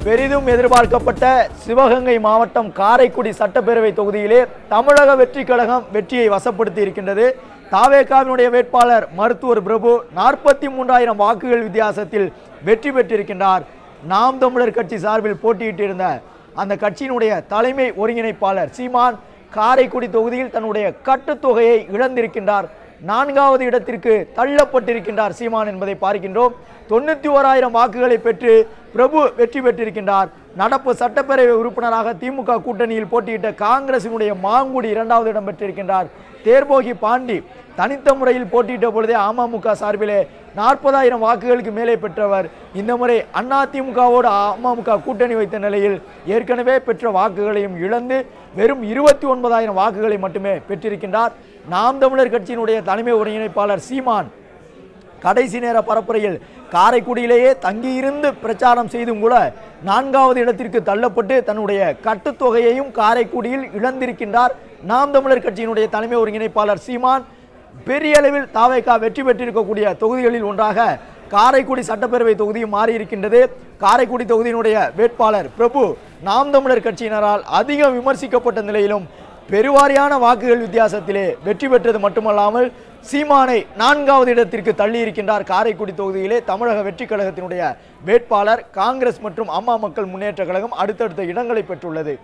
பெரிதும் எதிர்பார்க்கப்பட்ட சிவகங்கை மாவட்டம் காரைக்குடி சட்டப்பேரவை தொகுதியிலே தமிழக வெற்றி கழகம் வெற்றியை வசப்படுத்தி இருக்கின்றது. தாவேகாவினுடைய வேட்பாளர் மருத்துவர் பிரபு 43,000 வாக்குகள் வித்தியாசத்தில் வெற்றி பெற்றிருக்கின்றார். நாம் தமிழர் கட்சி சார்பில் போட்டியிட்டிருந்த அந்த கட்சியினுடைய தலைமை ஒருங்கிணைப்பாளர் சீமான் காரைக்குடி தொகுதியில் தன்னுடைய கட்டுத்தொகையை இழந்திருக்கின்றார். 4வது இடத்திற்கு தள்ளப்பட்டிருக்கின்றார் சீமான் என்பதை பார்க்கின்றோம். 91,000 வாக்குகளை பெற்று பிரபு வெற்றி பெற்றிருக்கின்றார். நடப்பு சட்டப்பேரவை உறுப்பினராக திமுக கூட்டணியில் போட்டியிட்ட காங்கிரசினுடைய மாங்குடி 2வது இடம் பெற்றிருக்கின்றார். தேர்போகி பாண்டி தனித்த முறையில் போட்டியிட்ட பொழுதே அமமுக சார்பிலே 40,000 வாக்குகளுக்கு மேலே பெற்றவர். இந்த முறை அதிமுகவோடு அமமுக கூட்டணி வைத்த நிலையில் ஏற்கனவே பெற்ற வாக்குகளையும் இழந்து வெறும் 29,000 வாக்குகளை மட்டுமே பெற்றிருக்கின்றார். நாம் தமிழர் கட்சியினுடைய தலைமை ஒருங்கிணைப்பாளர் சீமான் கடைசி நேர பரப்புரையில் காரைக்குடியிலேயே தங்கியிருந்து பிரச்சாரம் செய்தும் கூட 4வது இடத்திற்கு தள்ளப்பட்டு தன்னுடைய கட்டுத்தொகையையும் காரைக்குடியில் இழந்திருக்கின்றார். நாம் தமிழர் கட்சியினுடைய தலைமை ஒருங்கிணைப்பாளர் சீமான் பெரிய அளவில் தாவேகா வெற்றி பெற்றிருக்கக்கூடிய தொகுதிகளில் ஒன்றாக காரைக்குடி சட்டப்பேரவை தொகுதியும் மாறியிருக்கின்றது. காரைக்குடி தொகுதியினுடைய வேட்பாளர் பிரபு நாம் தமிழர் கட்சியினரால் அதிகம் விமர்சிக்கப்பட்ட நிலையிலும் பெருவாரியான வாக்குகள் வித்தியாசத்திலே வெற்றி பெற்றது மட்டுமல்லாமல் சீமானை 4வது இடத்திற்கு தள்ளி இருக்கின்றார். காரைக்குடி தொகுதியிலே தமிழக வெற்றி கழகத்தினுடைய வேட்பாளர் காங்கிரஸ் மற்றும் அம்மா மக்கள் முன்னேற்ற கழகம் அடுத்தடுத்த இடங்களை பெற்றுள்ளது.